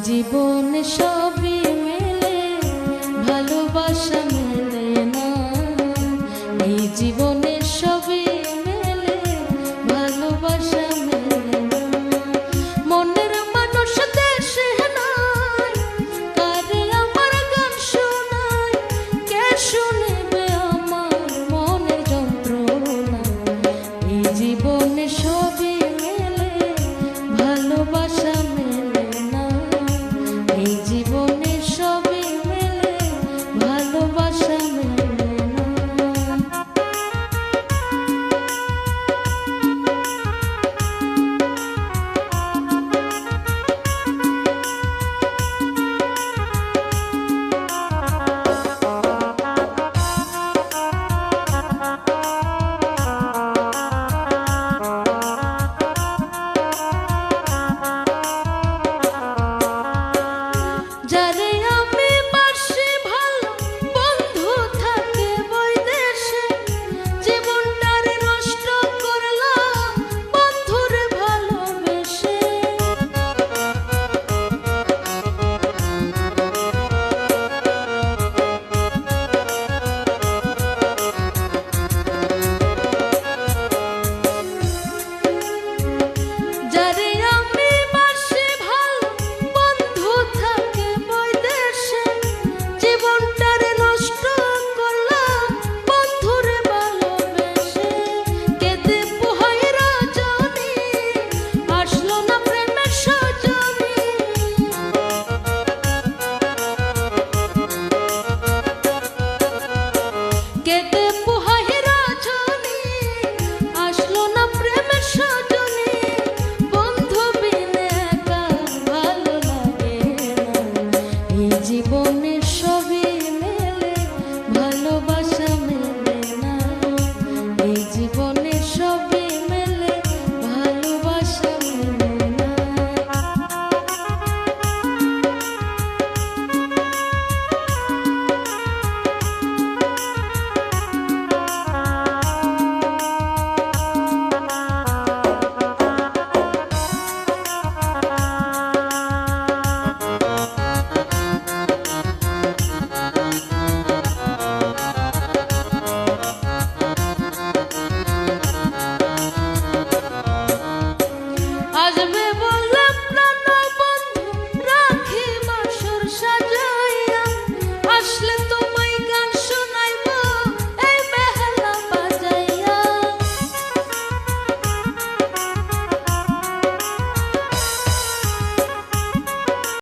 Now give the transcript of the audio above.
জীবনে সবই মেলে, ভালোবাসা মেলে না। এই জীবনে সবই মেলে, ভালোবাসা মেলে না। মনের মানুষ দেশে নাই, কারে আমার গান শোনায়, কে শুনিবে আমার মনের যন্ত্রণা। এই জীবনে সবই মেলে, ভালোবাসা মেলে না। এই জীবন